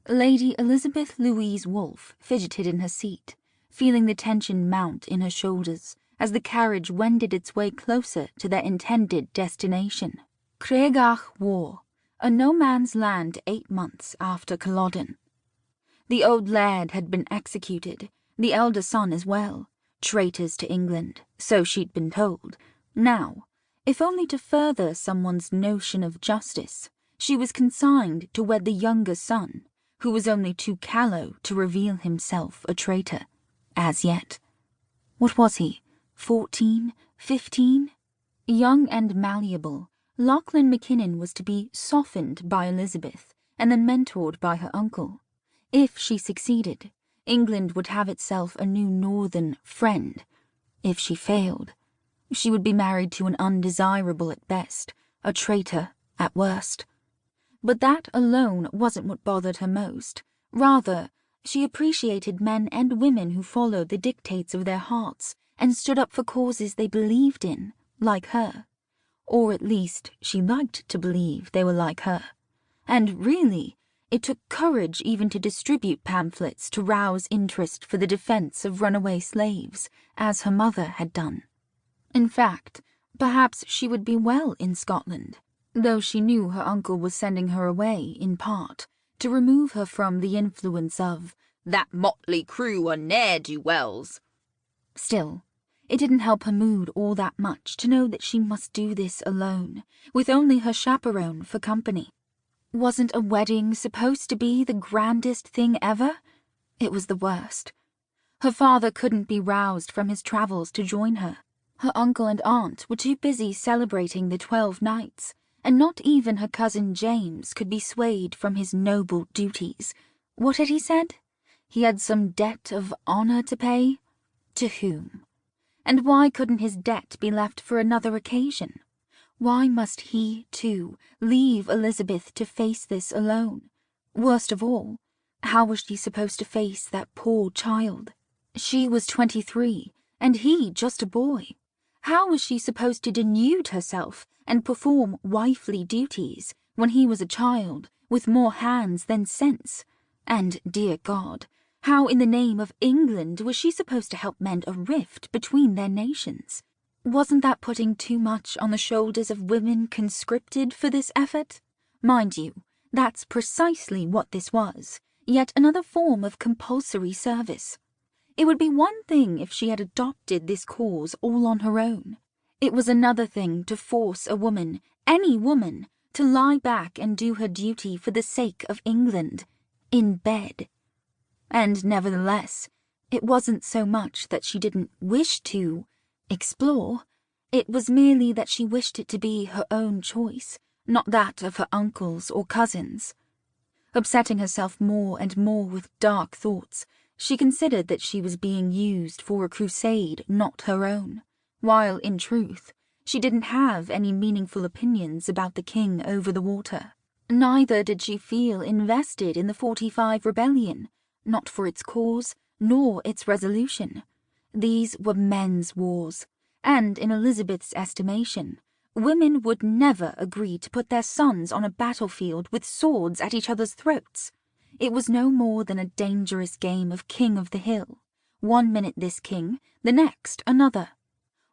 Lady Elizabeth Louise Wolfe fidgeted in her seat, feeling the tension mount in her shoulders as the carriage wended its way closer to their intended destination. Craigach War, a no-man's land 8 months after Culloden. The old laird had been executed, the elder son as well, traitors to England, so she'd been told. Now, if only to further someone's notion of justice, she was consigned to wed the younger son, who was only too callow to reveal himself a traitor, as yet. What was he, 14, 15? Young and malleable, Callum MacKinnon was to be softened by Elizabeth and then mentored by her uncle. If she succeeded, England would have itself a new northern friend. If she failed, she would be married to an undesirable at best, a traitor at worst. But that alone wasn't what bothered her most. Rather, she appreciated men and women who followed the dictates of their hearts and stood up for causes they believed in, like her. Or at least she liked to believe they were like her. And really, it took courage even to distribute pamphlets to rouse interest for the defense of runaway slaves, as her mother had done. In fact, perhaps she would be well in Scotland, though she knew her uncle was sending her away, in part, to remove her from the influence of that motley crew of ne'er-do-wells. Still, it didn't help her mood all that much to know that she must do this alone, with only her chaperone for company. Wasn't a wedding supposed to be the grandest thing ever? It was the worst. Her father couldn't be roused from his travels to join her. Her uncle and aunt were too busy celebrating the 12 nights, and not even her cousin James could be swayed from his noble duties. What had he said? He had some debt of honour to pay? To whom? And why couldn't his debt be left for another occasion? Why must he, too, leave Elizabeth to face this alone? Worst of all, how was she supposed to face that poor child? She was 23, and he just a boy. How was she supposed to denude herself and perform wifely duties when he was a child with more hands than sense? And, dear God, how in the name of England was she supposed to help mend a rift between their nations? Wasn't that putting too much on the shoulders of women conscripted for this effort? Mind you, that's precisely what this was, yet another form of compulsory service. It would be one thing if she had adopted this cause all on her own. It was another thing to force a woman, any woman, to lie back and do her duty for the sake of England, in bed. And nevertheless, it wasn't so much that she didn't wish to explore. It was merely that she wished it to be her own choice, not that of her uncles or cousins. Upsetting herself more and more with dark thoughts, she considered that she was being used for a crusade not her own, while, in truth, she didn't have any meaningful opinions about the king over the water. Neither did she feel invested in the '45 rebellion, not for its cause, nor its resolution. These were men's wars, and in Elizabeth's estimation, women would never agree to put their sons on a battlefield with swords at each other's throats. It was no more than a dangerous game of King of the Hill. 1 minute this king, the next another.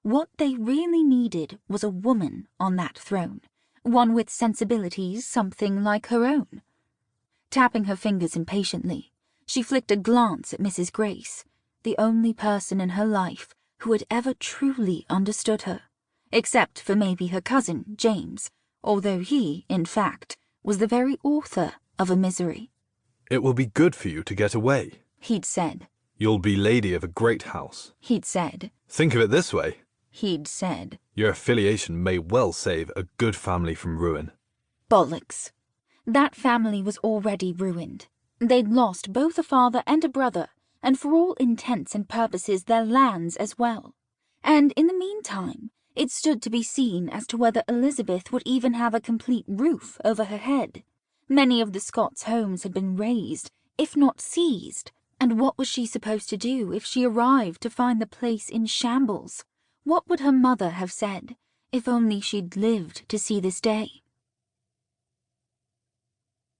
What they really needed was a woman on that throne, one with sensibilities something like her own. Tapping her fingers impatiently, she flicked a glance at Mrs. Grace, the only person in her life who had ever truly understood her, except for maybe her cousin, James, although he, in fact, was the very author of a misery. "It will be good for you to get away," he'd said. "You'll be lady of a great house," he'd said. "Think of it this way," he'd said. "Your affiliation may well save a good family from ruin." Bollocks. That family was already ruined. They'd lost both a father and a brother, and for all intents and purposes their lands as well. And in the meantime, it stood to be seen as to whether Elizabeth would even have a complete roof over her head. Many of the Scots' homes had been razed, if not seized, and what was she supposed to do if she arrived to find the place in shambles? What would her mother have said, if only she'd lived to see this day?